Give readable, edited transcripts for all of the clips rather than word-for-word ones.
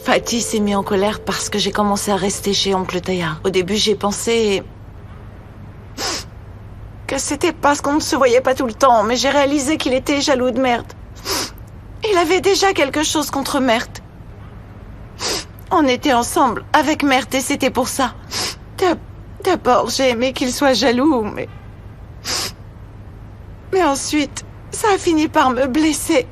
Fatih s'est mis en colère parce que j'ai commencé à rester chez oncle Taillard. Au début, j'ai pensé que c'était parce qu'on ne se voyait pas tout le temps, mais j'ai réalisé qu'il était jaloux de Mert. Il avait déjà quelque chose contre Mert. On était ensemble avec Mert et c'était pour ça. D'abord, j'ai aimé qu'il soit jaloux, mais ensuite, ça a fini par me blesser.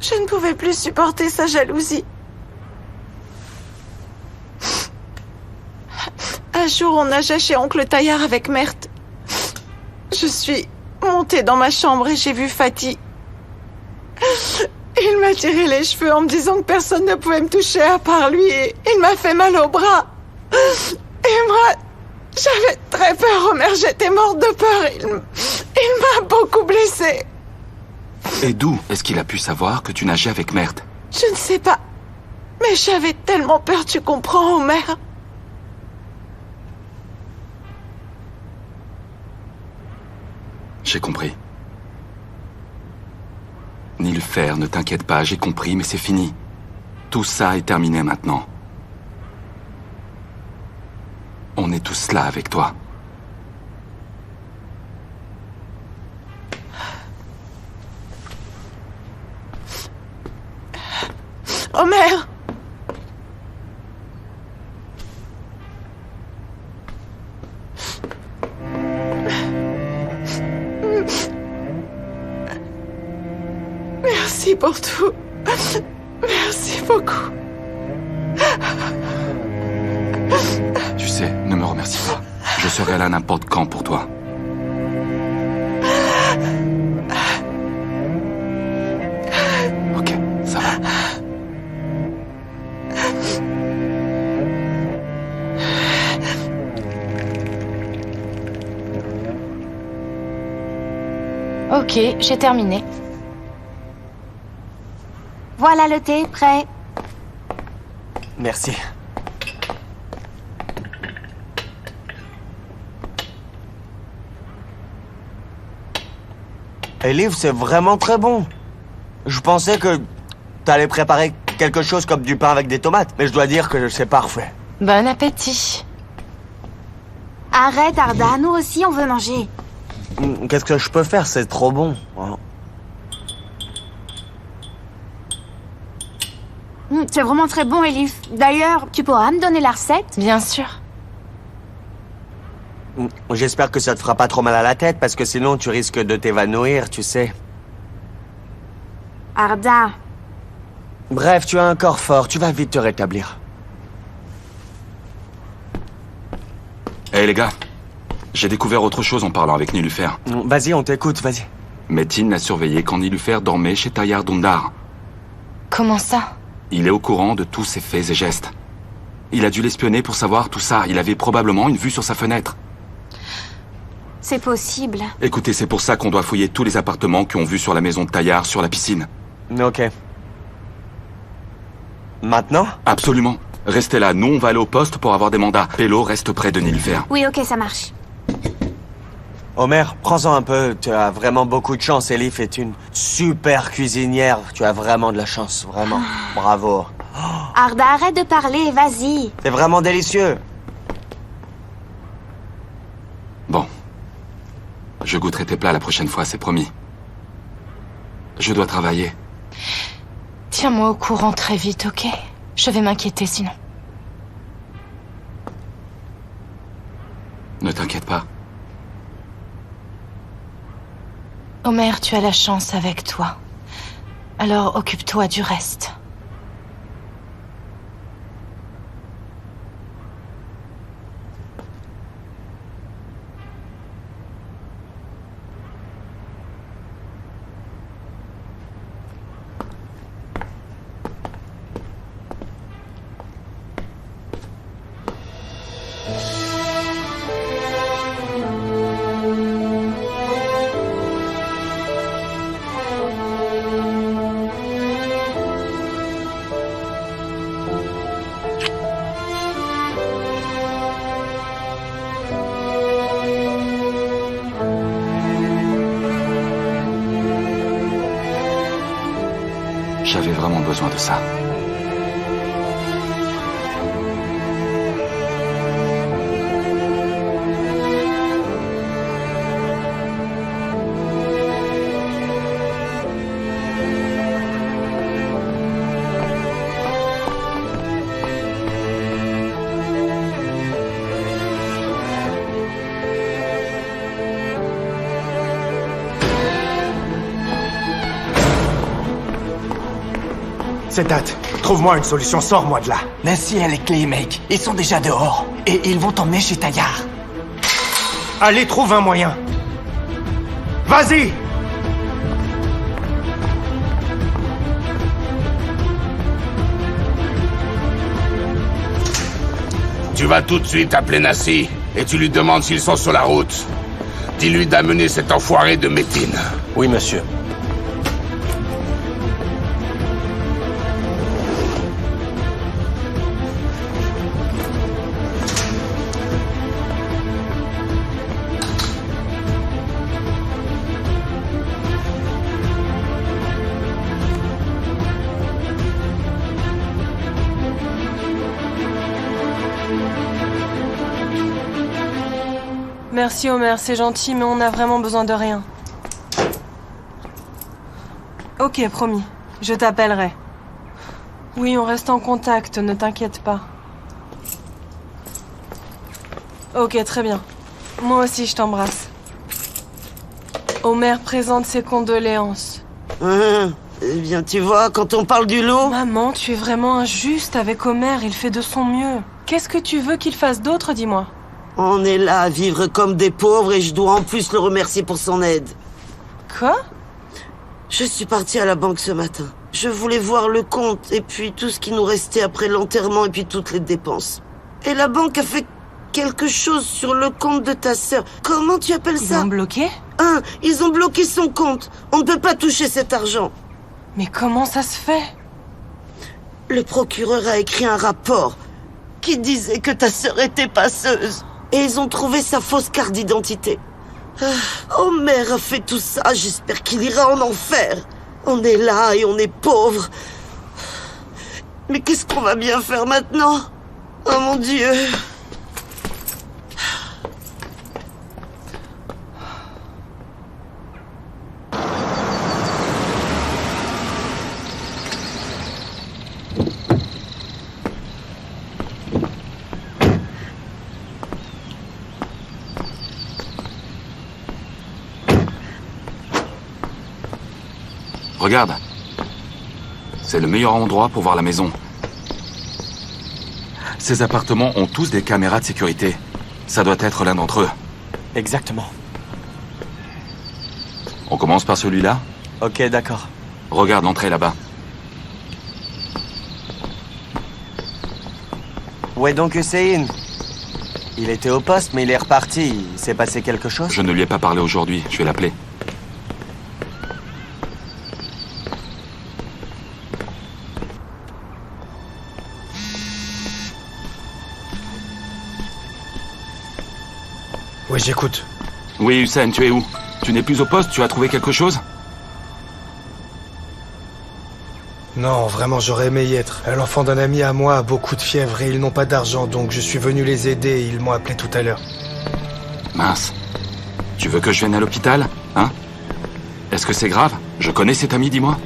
Je ne pouvais plus supporter sa jalousie. Un jour, on nageait chez oncle Taillard avec Mert. Je suis montée dans ma chambre et j'ai vu Fatih. Il m'a tiré les cheveux en me disant que personne ne pouvait me toucher à part lui et il m'a fait mal au bras. Et moi, j'avais très peur, Omer, j'étais morte de peur. Il m'a beaucoup blessée. Et d'où est-ce qu'il a pu savoir que tu nageais avec Mert? Je ne sais pas. Mais j'avais tellement peur, tu comprends, Omer? J'ai compris. Nilüfer, ne t'inquiète pas, j'ai compris, mais c'est fini. Tout ça est terminé maintenant. On est tous là avec toi. Omer! Merci pour tout. Merci beaucoup. Tu sais, ne me remercie pas. Je serai là n'importe quand pour toi. Ok, ça va. Ok, j'ai terminé. Voilà le thé, prêt. Merci. Elif, c'est vraiment très bon. Je pensais que t'allais préparer quelque chose comme du pain avec des tomates, mais je dois dire que c'est parfait. Bon appétit. Arrête, Arda, nous aussi on veut manger. Qu'est-ce que je peux faire? C'est trop bon. C'est vraiment très bon, Elif. D'ailleurs, tu pourras me donner la recette? Bien sûr. J'espère que ça te fera pas trop mal à la tête, parce que sinon tu risques de t'évanouir, tu sais. Arda. Bref, tu as un corps fort, tu vas vite te rétablir. Hé les gars, j'ai découvert autre chose en parlant avec Nilüfer. Vas-y, on t'écoute, vas-y. Metin l'a surveillé quand Nilüfer dormait chez Tayyar Dündar. Comment ça? Il est au courant de tous ses faits et gestes. Il a dû l'espionner pour savoir tout ça. Il avait probablement une vue sur sa fenêtre. C'est possible. Écoutez, c'est pour ça qu'on doit fouiller tous les appartements qui ont vue sur la maison de Tayyar, sur la piscine. Ok. Maintenant? Absolument. Restez là, nous on va aller au poste pour avoir des mandats. Pélo reste près de Nilüfer. Oui, ok, ça marche. Omer, prends-en un peu. Tu as vraiment beaucoup de chance. Elif est une super cuisinière. Tu as vraiment de la chance, vraiment. Bravo. Arda, arrête de parler, vas-y. C'est vraiment délicieux. Bon. Je goûterai tes plats la prochaine fois, c'est promis. Je dois travailler. Tiens-moi au courant très vite, ok? Je vais m'inquiéter sinon. Ne t'inquiète pas. Omer, tu as la chance avec toi. Alors occupe-toi du reste. J'avais vraiment besoin de ça. C'est Tat. Trouve-moi une solution, sors-moi de là. Nancy et les Claymake, ils sont déjà dehors. Et ils vont t'emmener chez Taillard. Allez, trouve un moyen. Vas-y! Tu vas tout de suite appeler Nancy et tu lui demandes s'ils sont sur la route. Dis-lui d'amener cet enfoiré de Métine. Oui, monsieur. Merci Homer, c'est gentil, mais on a vraiment besoin de rien. Ok, promis. Je t'appellerai. Oui, on reste en contact, ne t'inquiète pas. Ok, très bien. Moi aussi, je t'embrasse. Homer présente ses condoléances. Eh bien, tu vois, quand on parle du lot... Maman, tu es vraiment injuste avec Homer, il fait de son mieux. Qu'est-ce que tu veux qu'il fasse d'autre, dis-moi? On est là à vivre comme des pauvres et je dois en plus le remercier pour son aide. Quoi? Je suis partie à la banque ce matin. Je voulais voir le compte et puis tout ce qui nous restait après l'enterrement et puis toutes les dépenses. Et la banque a fait quelque chose sur le compte de ta sœur. Comment tu appelles ça? Ils l'ont bloqué? Ils ont bloqué son compte. On ne peut pas toucher cet argent. Mais comment ça se fait? Le procureur a écrit un rapport qui disait que ta sœur était passeuse. Et ils ont trouvé sa fausse carte d'identité. Homer a fait tout ça, j'espère qu'il ira en enfer. On est là et on est pauvres. Mais qu'est-ce qu'on va bien faire maintenant? Oh mon Dieu. Regarde. C'est le meilleur endroit pour voir la maison. Ces appartements ont tous des caméras de sécurité. Ça doit être l'un d'entre eux. Exactement. On commence par celui-là? Ok, d'accord. Regarde l'entrée là-bas. Où est donc Hussein? Il était au poste, mais il est reparti. Il s'est passé quelque chose? Je ne lui ai pas parlé aujourd'hui. Je vais l'appeler. Oui, j'écoute. Oui, Hussein, tu es où? Tu n'es plus au poste? Tu as trouvé quelque chose? Non, vraiment, j'aurais aimé y être. L'enfant d'un ami à moi a beaucoup de fièvre et ils n'ont pas d'argent, donc je suis venu les aider et ils m'ont appelé tout à l'heure. Mince. Tu veux que je vienne à l'hôpital? Hein? Est-ce que c'est grave? Je connais cet ami, dis-moi.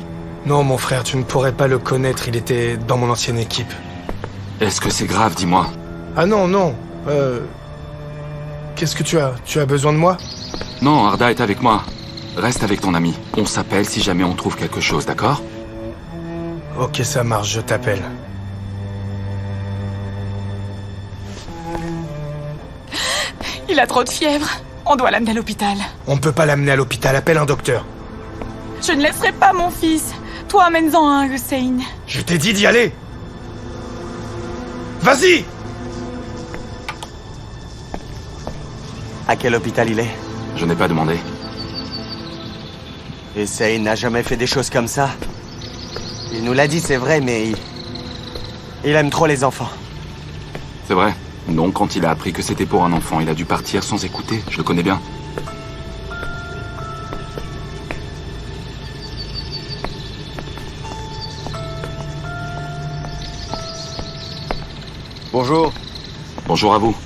Non, mon frère, tu ne pourrais pas le connaître, il était dans mon ancienne équipe. Est-ce que c'est grave, dis-moi? Ah non, non. Qu'est-ce que tu as? Tu as besoin de moi? Non, Arda est avec moi. Reste avec ton ami. On s'appelle si jamais on trouve quelque chose, d'accord? Ok, ça marche, je t'appelle. Il a trop de fièvre. On doit l'amener à l'hôpital. On ne peut pas l'amener à l'hôpital, appelle un docteur. Je ne laisserai pas mon fils. Toi, amène-en un, Hussein. Je t'ai dit d'y aller! Vas-y! À quel hôpital il est? Je n'ai pas demandé. Hussein n'a jamais fait des choses comme ça. Il nous l'a dit, c'est vrai, mais il aime trop les enfants. C'est vrai. Donc, quand il a appris que c'était pour un enfant, il a dû partir sans écouter. Je le connais bien. Bonjour. Bonjour à vous.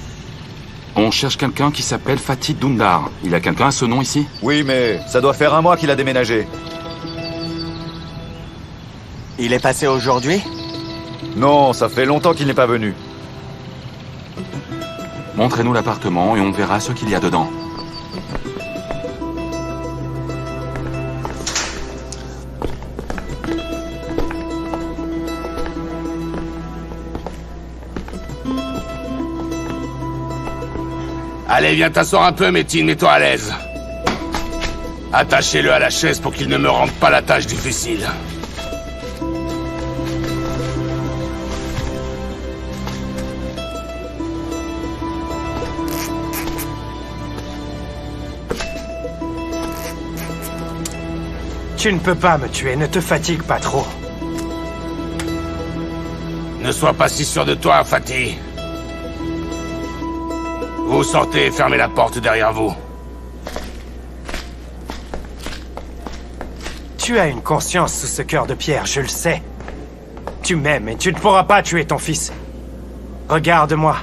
On cherche quelqu'un qui s'appelle Fatih Dündar. Il y a quelqu'un à ce nom ici? Oui, mais ça doit faire 1 mois qu'il a déménagé. Il est passé aujourd'hui? Non, ça fait longtemps qu'il n'est pas venu. Montrez-nous l'appartement et on verra ce qu'il y a dedans. Allez, viens t'asseoir un peu, Metin, mets-toi à l'aise. Attachez-le à la chaise pour qu'il ne me rende pas la tâche difficile. Tu ne peux pas me tuer, ne te fatigue pas trop. Ne sois pas si sûr de toi, Fatih. Vous sortez et fermez la porte derrière vous. Tu as une conscience sous ce cœur de pierre, je le sais. Tu m'aimes et tu ne pourras pas tuer ton fils. Regarde-moi.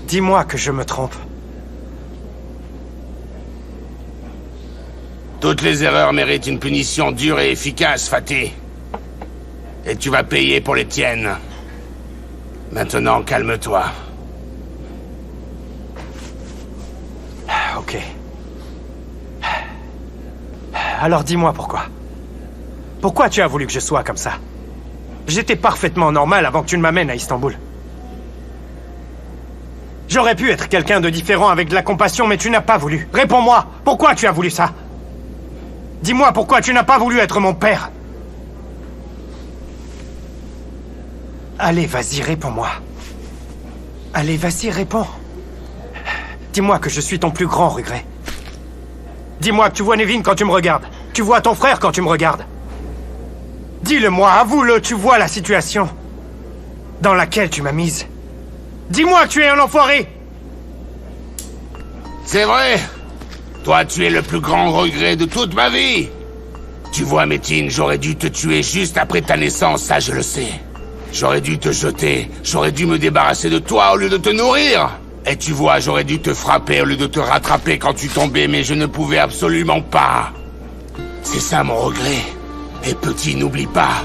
Dis-moi que je me trompe. Toutes les erreurs méritent une punition dure et efficace, Fatih. Et tu vas payer pour les tiennes. Maintenant, calme-toi. Ok. Alors dis-moi pourquoi. Pourquoi tu as voulu que je sois comme ça? J'étais parfaitement normal avant que tu ne m'amènes à Istanbul. J'aurais pu être quelqu'un de différent avec de la compassion, mais tu n'as pas voulu. Réponds-moi, pourquoi tu as voulu ça? Dis-moi pourquoi tu n'as pas voulu être mon père. Allez, vas-y, réponds-moi. Allez, vas-y, réponds. Dis-moi que je suis ton plus grand regret. Dis-moi que tu vois Nevin quand tu me regardes. Tu vois ton frère quand tu me regardes. Dis-le-moi, avoue-le, tu vois la situation dans laquelle tu m'as mise. Dis-moi que tu es un enfoiré. C'est vrai. Toi, tu es le plus grand regret de toute ma vie. Tu vois, Metin, j'aurais dû te tuer juste après ta naissance, ça je le sais. J'aurais dû te jeter, j'aurais dû me débarrasser de toi au lieu de te nourrir. Et tu vois, j'aurais dû te frapper au lieu de te rattraper quand tu tombais, mais je ne pouvais absolument pas. C'est ça mon regret. Et petit, n'oublie pas.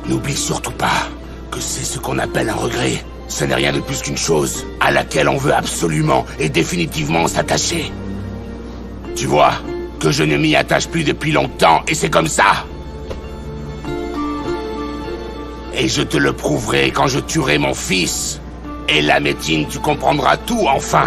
N'oublie surtout pas que c'est ce qu'on appelle un regret. Ce n'est rien de plus qu'une chose à laquelle on veut absolument et définitivement s'attacher. Tu vois, que je ne m'y attache plus depuis longtemps, et c'est comme ça. Et je te le prouverai quand je tuerai mon fils. Et là, Metin, tu comprendras tout, enfin.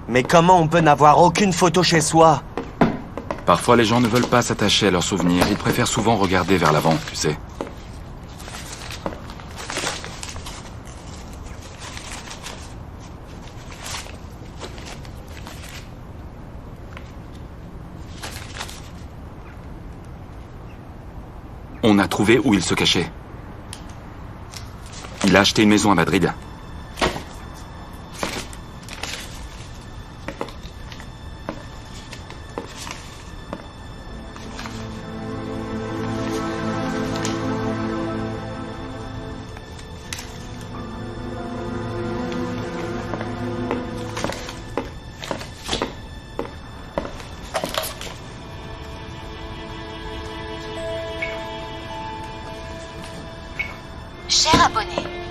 Mais comment on peut n'avoir aucune photo chez soi? Parfois, les gens ne veulent pas s'attacher à leurs souvenirs. Ils préfèrent souvent regarder vers l'avant, tu sais. On a trouvé où il se cachait. Il a acheté une maison à Madrid. Cher abonné,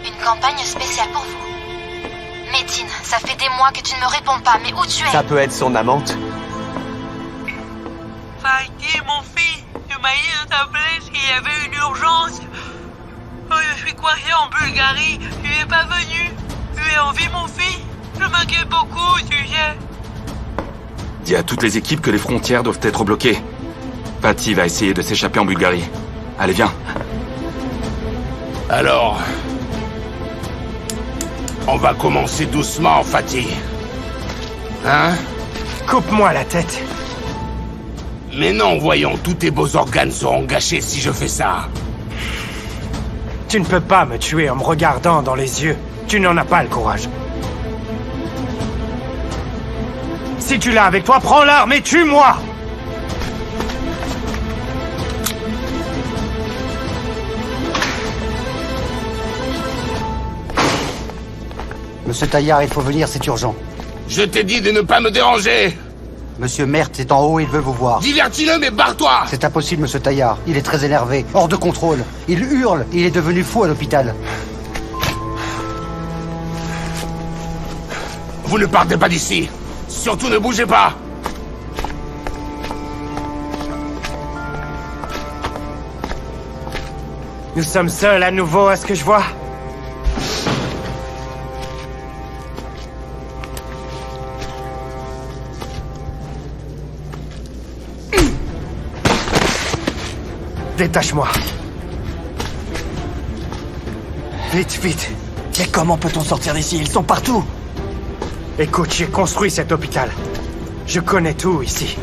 une campagne spéciale pour vous. Metin, ça fait des mois que tu ne me réponds pas, mais où tu es? Ça peut être son amante. Fatih, mon fils, tu m'as dit de t'appeler s'il y avait une urgence. Oh, je suis coincé en Bulgarie, tu n'es pas venu. Tu es en vie, mon fils. Je m'inquiète beaucoup, tu sais. Dis à toutes les équipes que les frontières doivent être bloquées. Fatih va essayer de s'échapper en Bulgarie. Allez, viens. Alors... On va commencer doucement, Fatih. Hein? Coupe-moi la tête. Mais non, voyons, tous tes beaux organes seront gâchés si je fais ça. Tu ne peux pas me tuer en me regardant dans les yeux. Tu n'en as pas le courage. Si tu l'as avec toi, prends l'arme et tue-moi! Monsieur Taillard, il faut venir, c'est urgent. Je t'ai dit de ne pas me déranger! Monsieur Mertz est en haut, il veut vous voir. Divertis-le, mais barre-toi! C'est impossible, monsieur Taillard. Il est très énervé, hors de contrôle. Il hurle, il est devenu fou à l'hôpital. Vous ne partez pas d'ici! Surtout ne bougez pas! Nous sommes seuls à nouveau, à ce que je vois. Détache-moi. Vite, vite. Et comment peut-on sortir d'ici? Ils sont partout. Écoute, j'ai construit cet hôpital. Je connais tout ici.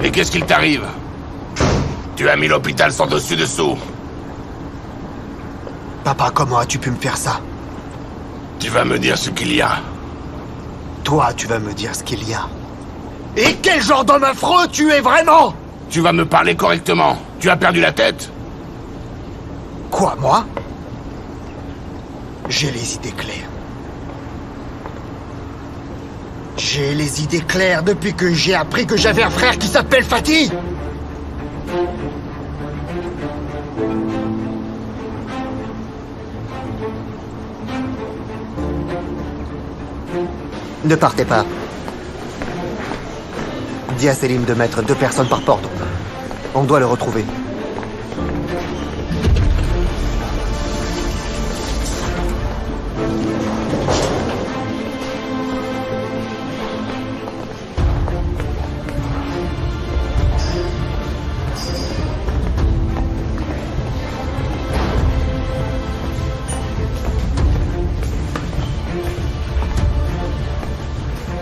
Et qu'est-ce qu'il t'arrive? Tu as mis l'hôpital sans dessus-dessous. Papa, comment as-tu pu me faire ça? Tu vas me dire ce qu'il y a. Toi, tu vas me dire ce qu'il y a. Et quel genre d'homme affreux tu es vraiment? Tu vas me parler correctement. Tu as perdu la tête? Quoi, moi? J'ai les idées claires. J'ai les idées claires depuis que j'ai appris que j'avais un frère qui s'appelle Fatih. Ne partez pas. Dis à Selim de mettre 2 personnes par porte. On doit le retrouver.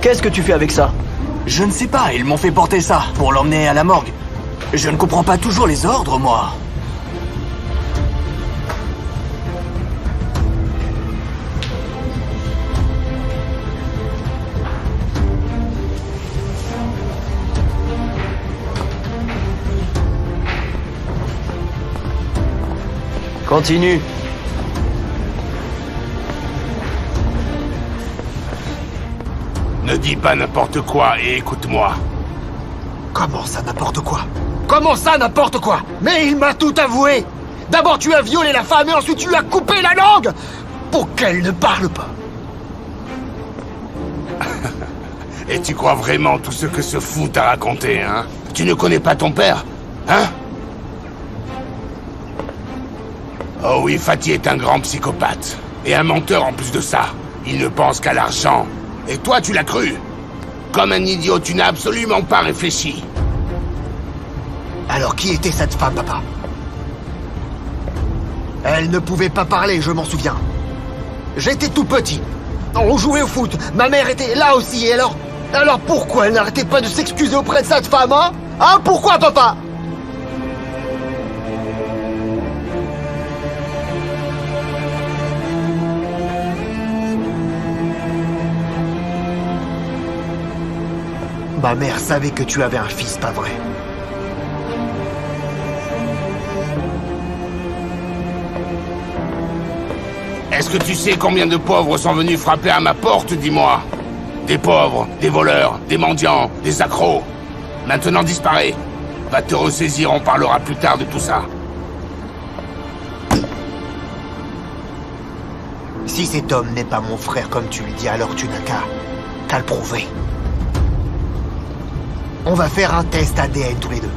Qu'est-ce que tu fais avec ça? Je ne sais pas, ils m'ont fait porter ça pour l'emmener à la morgue. Je ne comprends pas toujours les ordres, moi. Continue. Ne dis pas n'importe quoi et écoute-moi. Comment ça, n'importe quoi? Comment ça, n'importe quoi? Mais il m'a tout avoué! D'abord tu as violé la femme et ensuite tu lui as coupé la langue! Pour qu'elle ne parle pas! Et tu crois vraiment tout ce que ce fou t'a raconté, hein? Tu ne connais pas ton père, hein? Oh oui, Fatih est un grand psychopathe. Et un menteur en plus de ça. Il ne pense qu'à l'argent. Et toi, tu l'as cru. Comme un idiot, tu n'as absolument pas réfléchi. Alors qui était cette femme, papa? Elle ne pouvait pas parler, je m'en souviens. J'étais tout petit. On jouait au foot. Ma mère était là aussi, et alors... Alors pourquoi elle n'arrêtait pas de s'excuser auprès de cette femme, hein? Hein, pourquoi, papa? Ma mère savait que tu avais un fils, pas vrai? Est-ce que tu sais combien de pauvres sont venus frapper à ma porte, dis-moi? Des pauvres, des voleurs, des mendiants, des accros. Maintenant disparais. Va te ressaisir, on parlera plus tard de tout ça. Si cet homme n'est pas mon frère comme tu le dis, alors tu n'as qu'à le prouver. On va faire un test ADN tous les deux.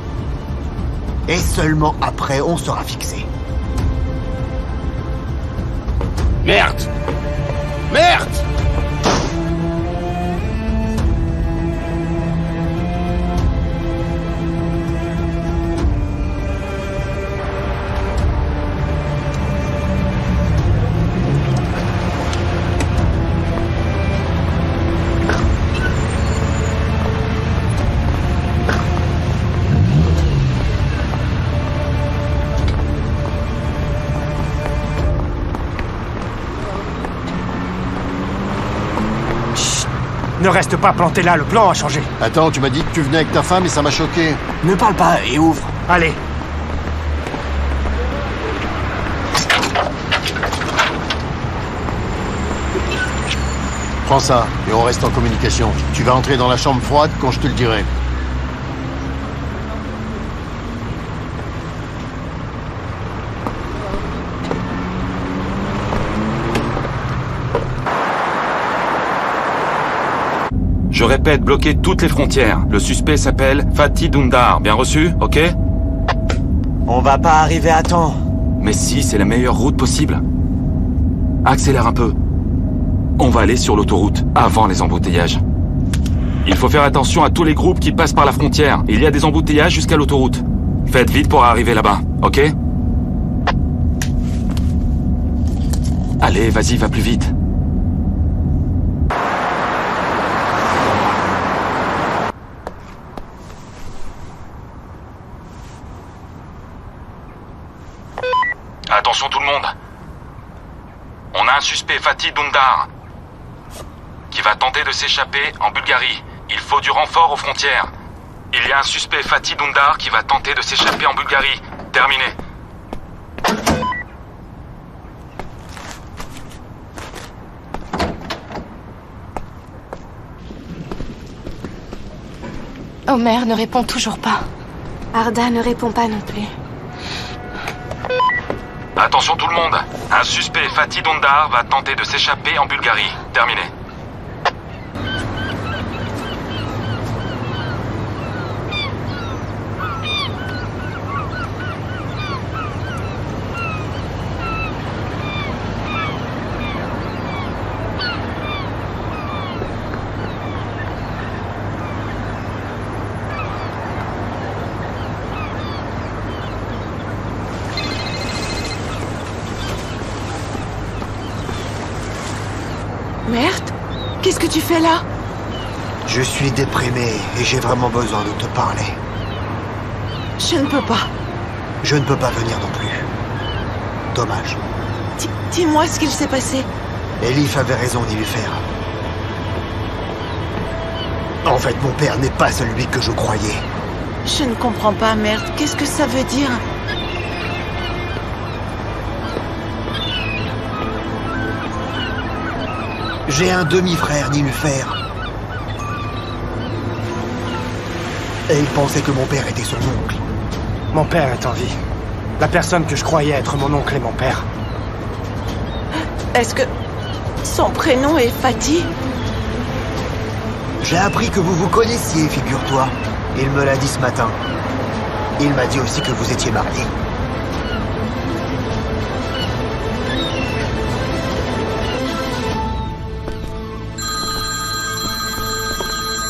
Et seulement après, on sera fixé. Merde! Merde! Ne reste pas planté là, le plan a changé. Attends, tu m'as dit que tu venais avec ta femme et ça m'a choqué. Ne parle pas et ouvre. Allez. Prends ça et on reste en communication. Tu vas entrer dans la chambre froide quand je te le dirai. Je répète, bloquez toutes les frontières. Le suspect s'appelle Fatih Dündar. Bien reçu, ok? On va pas arriver à temps. Mais si, c'est la meilleure route possible. Accélère un peu. On va aller sur l'autoroute, avant les embouteillages. Il faut faire attention à tous les groupes qui passent par la frontière. Il y a des embouteillages jusqu'à l'autoroute. Faites vite pour arriver là-bas, ok? Allez, vas-y, va plus vite. Attention tout le monde. On a un suspect, Fatih Dündar, qui va tenter de s'échapper en Bulgarie. Il faut du renfort aux frontières. Il y a un suspect, Fatih Dündar, qui va tenter de s'échapper en Bulgarie. Terminé. Omer ne répond toujours pas. Arda ne répond pas non plus. Attention tout le monde. Un suspect, Fatih Dündar, va tenter de s'échapper en Bulgarie. Terminé. Merde, qu'est-ce que tu fais là? Je suis déprimé et j'ai vraiment besoin de te parler. Je ne peux pas. Je ne peux pas venir non plus. Dommage. Dis-moi ce qu'il s'est passé. Elif avait raison d'y lui faire. En fait, mon père n'est pas celui que je croyais. Je ne comprends pas, merde. Qu'est-ce que ça veut dire? J'ai un demi-frère, Nilüfer. Et il pensait que mon père était son oncle. Mon père est en vie. La personne que je croyais être mon oncle est mon père. Est-ce que son prénom est Fatih? J'ai appris que vous vous connaissiez, figure-toi. Il me l'a dit ce matin. Il m'a dit aussi que vous étiez mariés.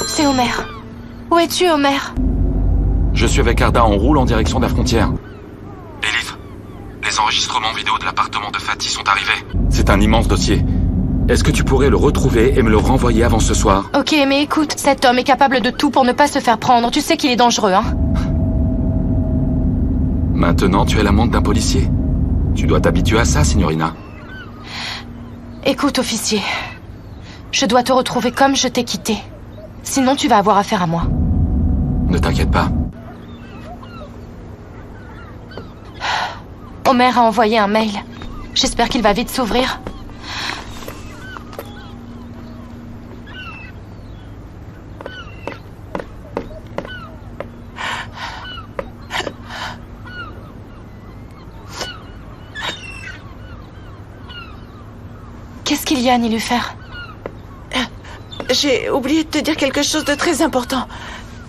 C'est Omer. Où es-tu, Omer? Je suis avec Arda, on roule en direction de la frontière. Elif, les enregistrements vidéo de l'appartement de Fatih sont arrivés. C'est un immense dossier. Est-ce que tu pourrais le retrouver et me le renvoyer avant ce soir? Ok, mais écoute, cet homme est capable de tout pour ne pas se faire prendre. Tu sais qu'il est dangereux, hein? Maintenant, tu es l'amante d'un policier. Tu dois t'habituer à ça, signorina. Écoute, officier. Je dois te retrouver comme je t'ai quitté. Sinon, tu vas avoir affaire à moi. Ne t'inquiète pas. Omer a envoyé un mail. J'espère qu'il va vite s'ouvrir. Qu'est-ce qu'il y a, Nilufer? J'ai oublié de te dire quelque chose de très important.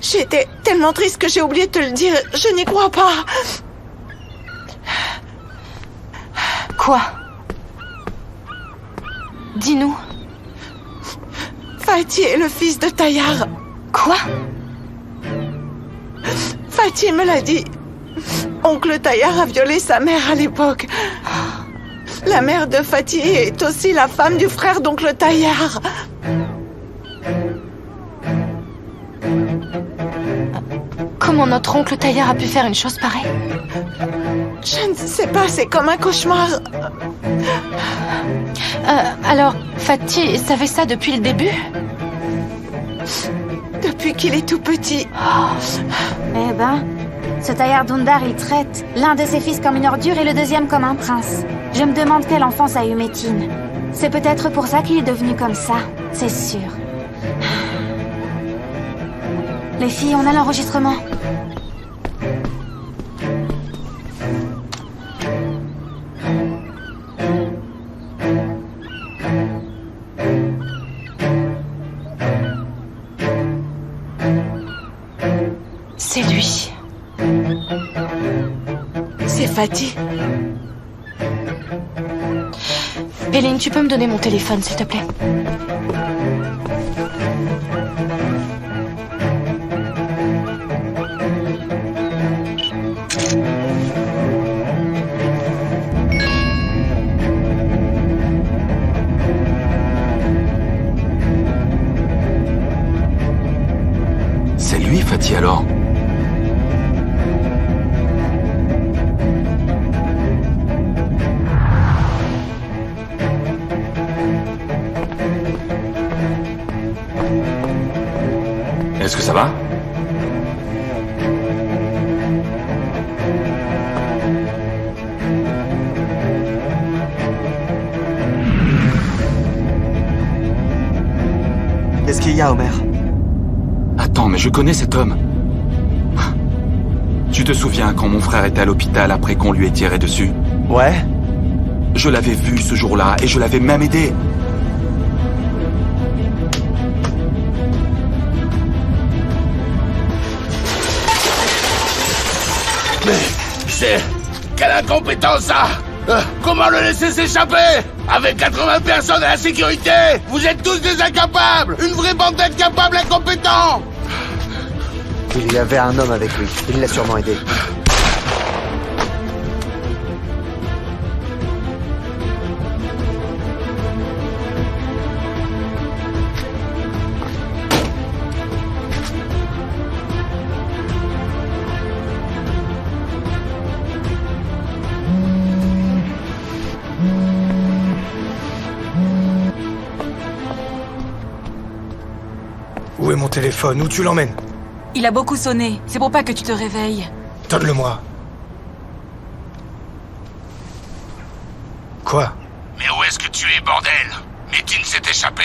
J'étais tellement triste que j'ai oublié de te le dire. Je n'y crois pas. Quoi? Dis-nous. Fatih est le fils de Tayyar. Quoi? Fatih me l'a dit. Oncle Tayyar a violé sa mère à l'époque. La mère de Fatih est aussi la femme du frère d'oncle Tayyar. Comment notre oncle Tayyar a pu faire une chose pareille? Je ne sais pas, c'est comme un cauchemar. Alors, Fatih savait ça depuis le début? Depuis qu'il est tout petit. Eh ben, ce Tayyar Dundar, il traite l'un de ses fils comme une ordure et le deuxième comme un prince. Je me demande quelle enfance a eu Metin. C'est peut-être pour ça qu'il est devenu comme ça, c'est sûr. Les filles, on a l'enregistrement. C'est lui. C'est Fatih. Péline, tu peux me donner mon téléphone, s'il te plaît? C'est lui, Fatih, alors? Est-ce que ça va? Qu'est-ce qu'il y a, Omer? Attends, mais je connais cet homme. Tu te souviens quand mon frère était à l'hôpital après qu'on lui ait tiré dessus? Ouais. Je l'avais vu ce jour-là et je l'avais même aidé. Mais c'est... Quelle incompétence, ça! Comment le laisser s'échapper? Avec 80 personnes à la sécurité! Vous êtes tous des incapables! Une vraie bande d'incapables incompétents! Il y avait un homme avec lui. Il l'a sûrement aidé. Où est mon téléphone? Où tu l'emmènes? Il a beaucoup sonné. C'est pour pas que tu te réveilles. Donne-le-moi. Quoi? Mais où est-ce que tu es, bordel? Metin s'est échappé.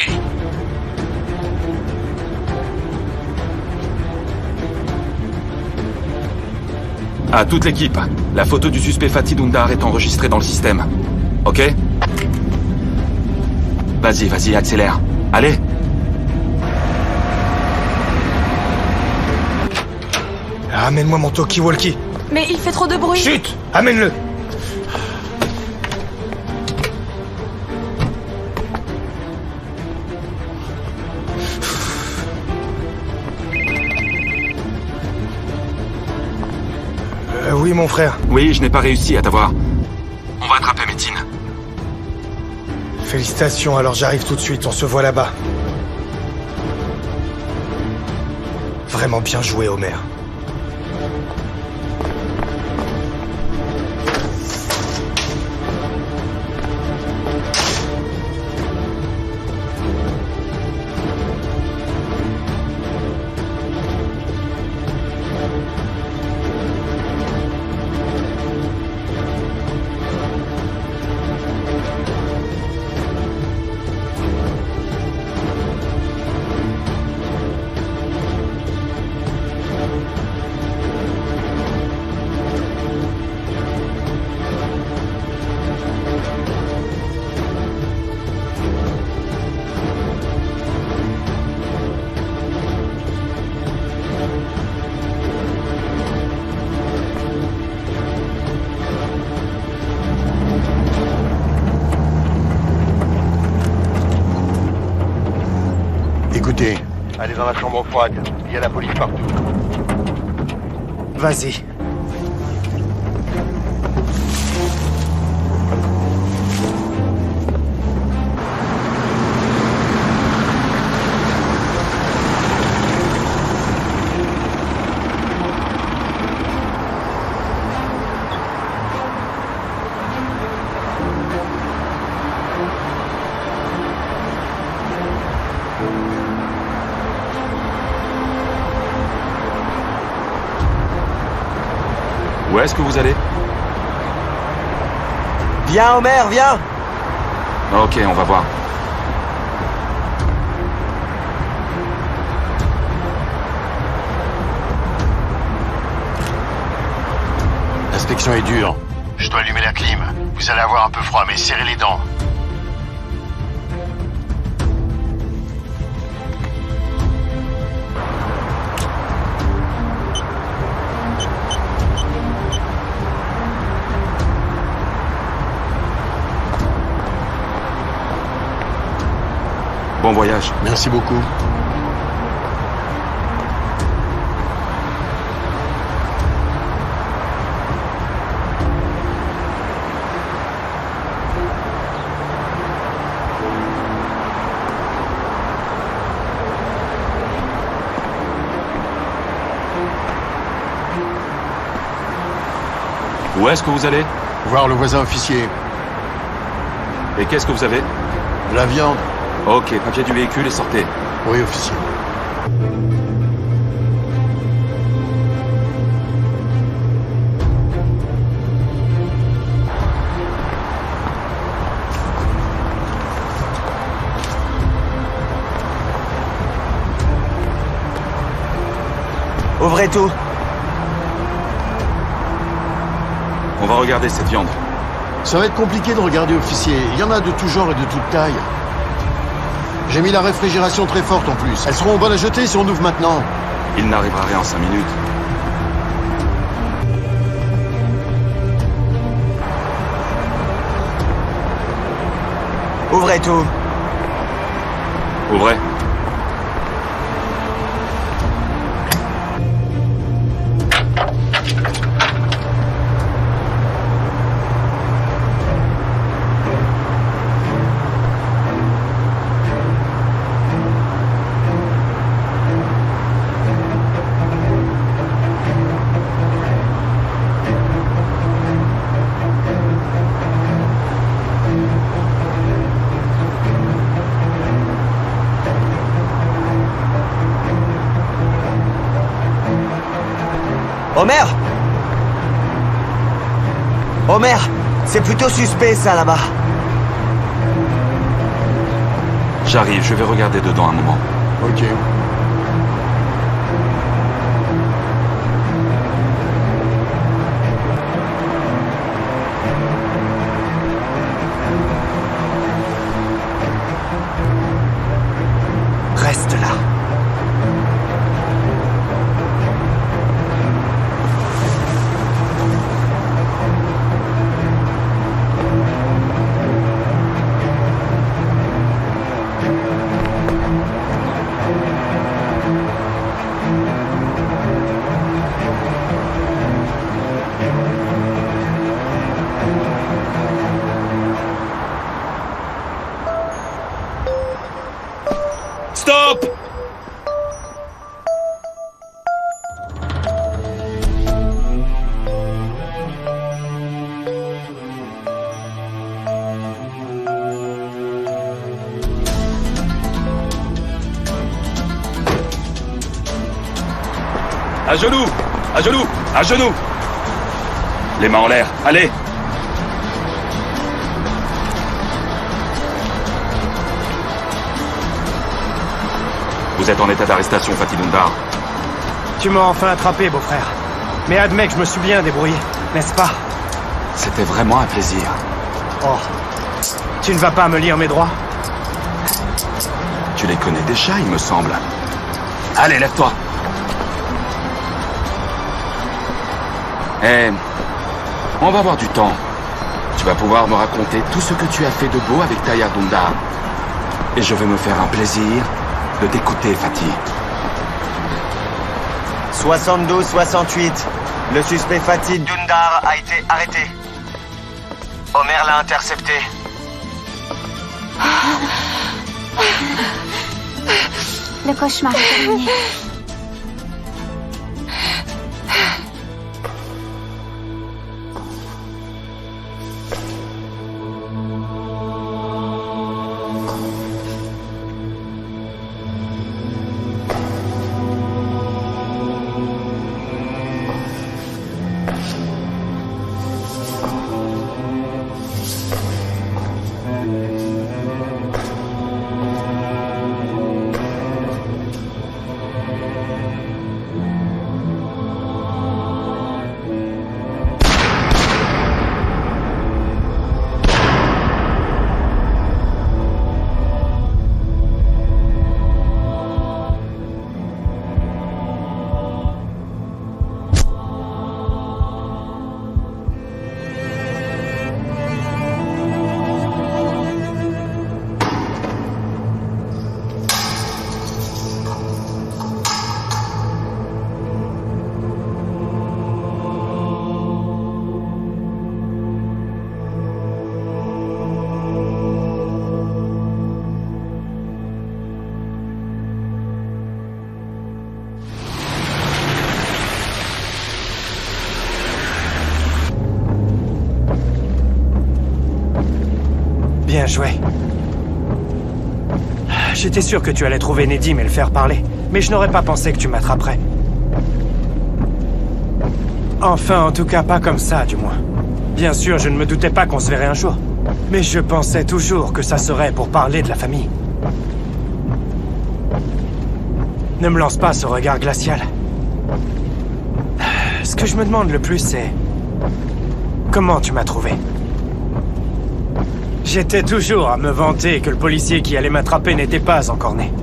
À toute l'équipe, la photo du suspect Fatih Dundar est enregistrée dans le système. Ok? Vas-y, accélère. Allez! Amène-moi mon talkie-walkie. Mais il fait trop de bruit. Chut! Amène-le! Oui, mon frère. Oui, je n'ai pas réussi à t'avoir. On va attraper Metin. Félicitations, alors j'arrive tout de suite, on se voit là-bas. Vraiment bien joué, Omer. Écoutez, Allez dans la chambre froide. Il y a la police partout. Vas-y. Où est-ce que vous allez? Viens, Homer, viens! Ok, on va voir. l'inspection est dure. Je dois allumer la clim. Vous allez avoir un peu froid, mais serrez les dents. Bon voyage. Merci beaucoup. Où est-ce que vous allez? Voir le voisin officier. Et qu'est-ce que vous avez? De la viande. Ok, papier du véhicule et sortez. Oui, officier. Ouvrez tout. On va regarder cette viande. Ça va être compliqué de regarder, officier. Il y en a de tout genre et de toute taille. J'ai mis la réfrigération très forte en plus. Elles seront bonnes à jeter si on ouvre maintenant. Il n'arrivera rien en 5 minutes. Ouvrez tout. Ouvrez. Homer! Homer! C'est plutôt suspect, ça, là-bas. J'arrive, je vais regarder dedans un moment. Ok. Reste là. Stop! À genoux! À genoux! À genoux! Les mains en l'air, allez! Vous êtes en état d'arrestation, Fatih Dundar. Tu m'as enfin attrapé, beau-frère. Mais admets que je me suis bien débrouillé, n'est-ce pas? C'était vraiment un plaisir. Oh. Tu ne vas pas me lire mes droits? Tu les connais déjà, il me semble. Allez, lève-toi. Eh, on va avoir du temps. Tu vas pouvoir me raconter tout ce que tu as fait de beau avec Tayyar Dundar. Et je vais me faire un plaisir de t'écouter, Fatih. 72-68. Le suspect Fatih Dündar a été arrêté. Omer l'a intercepté. Le cauchemar est terminé. Bien joué. J'étais sûr que tu allais trouver Nedim et le faire parler, mais je n'aurais pas pensé que tu m'attraperais. Enfin, en tout cas, pas comme ça, du moins. Bien sûr, je ne me doutais pas qu'on se verrait un jour. Mais je pensais toujours que ça serait pour parler de la famille. Ne me lance pas ce regard glacial. Ce que je me demande le plus, c'est... comment tu m'as trouvé? J'étais toujours à me vanter que le policier qui allait m'attraper n'était pas encore né.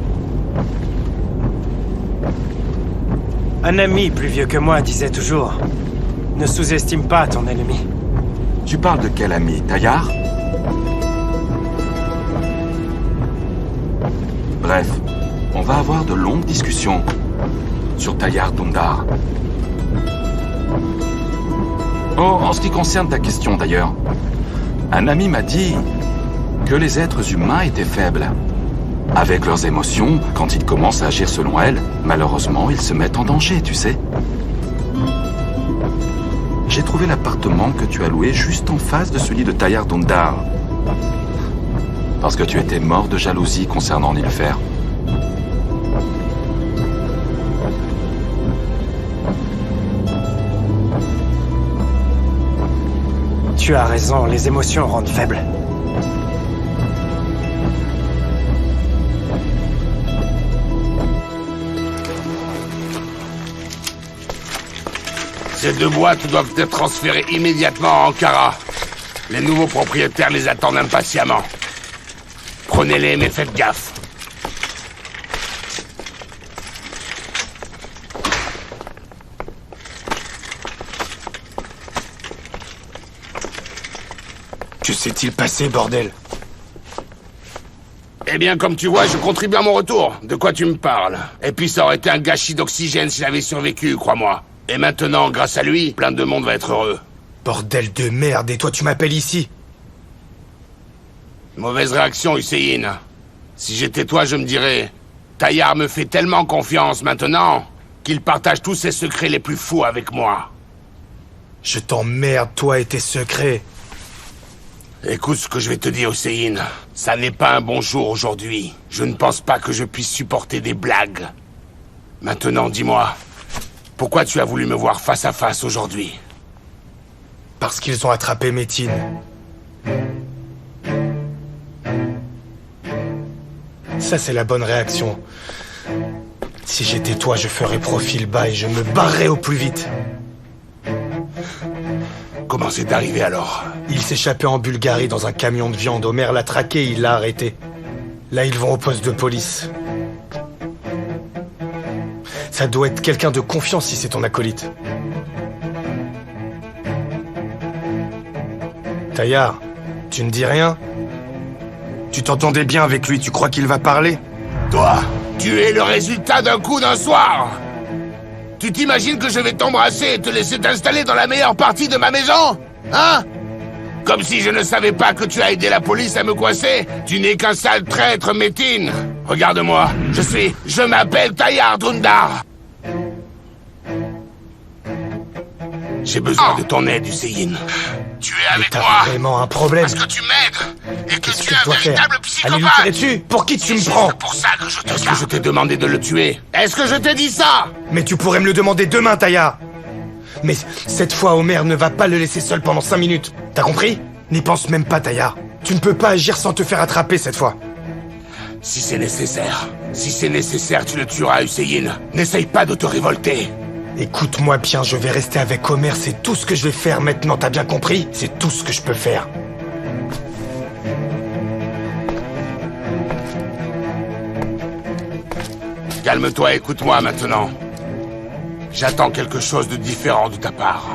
Un ami plus vieux que moi disait toujours... ne sous-estime pas ton ennemi. Tu parles de quel ami? Tayyar? Bref, on va avoir de longues discussions sur Tayyar Dündar. Oh, en ce qui concerne ta question d'ailleurs, un ami m'a dit que les êtres humains étaient faibles. Avec leurs émotions, quand ils commencent à agir selon elles, malheureusement, ils se mettent en danger, tu sais. J'ai trouvé l'appartement que tu as loué juste en face de celui de Tayyar Dündar. Parce que tu étais mort de jalousie concernant Nilüfer. Tu as raison, les émotions rendent faibles. Ces 2 boîtes doivent être transférées immédiatement à Ankara. Les nouveaux propriétaires les attendent impatiemment. Prenez-les, mais faites gaffe. Que s'est-il passé, bordel? Eh bien, comme tu vois, je contribue à mon retour. De quoi tu me parles? Et puis ça aurait été un gâchis d'oxygène s'il avait survécu, crois-moi. Et maintenant, grâce à lui, plein de monde va être heureux. Bordel de merde, et toi tu m'appelles ici? Mauvaise réaction, Hussein. Si j'étais toi, je me dirais... Tayyar me fait tellement confiance maintenant qu'il partage tous ses secrets les plus fous avec moi. Je t'emmerde, toi et tes secrets. Écoute ce que je vais te dire, Hussein. Ça n'est pas un bon jour aujourd'hui. Je ne pense pas que je puisse supporter des blagues. Maintenant, dis-moi, pourquoi tu as voulu me voir face à face aujourd'hui? Parce qu'ils ont attrapé Metin. Ça, c'est la bonne réaction. Si j'étais toi, je ferais profil bas et je me barrerais au plus vite. Comment c'est arrivé alors? Il s'échappait en Bulgarie dans un camion de viande. Omer l'a traqué et il l'a arrêté. Là, ils vont au poste de police. Ça doit être quelqu'un de confiance si c'est ton acolyte. Tu ne dis rien? Tu t'entendais bien avec lui, tu crois qu'il va parler? Toi, tu es le résultat d'un coup d'un soir. Tu t'imagines que je vais t'embrasser et te laisser t'installer dans la meilleure partie de ma maison? Hein? Comme si je ne savais pas que tu as aidé la police à me coincer. Tu n'es qu'un sale traître, Metin. Regarde-moi, je m'appelle Tayyar Dhundar. J'ai besoin de ton aide, Hussein. Tu es avec moi. T'as vraiment un problème. Parce que tu m'aides. Et que tu es un véritable psychopathe. Allez lui tirer dessus. Pour qui tu me prends? C'est pour ça que je te Est-ce que je t'ai demandé de le tuer? Est-ce que je t'ai dit ça? Mais tu pourrais me le demander demain, Tayyar. Mais cette fois, Omer ne va pas le laisser seul pendant 5 minutes. T'as compris? N'y pense même pas, Tayyar. Tu ne peux pas agir sans te faire attraper cette fois. Si c'est nécessaire, tu le tueras, Hussein. N'essaye pas de te révolter. Écoute-moi bien, je vais rester avec Omer, c'est tout ce que je vais faire maintenant, t'as bien compris? C'est tout ce que je peux faire. Calme-toi, écoute-moi maintenant. J'attends quelque chose de différent de ta part.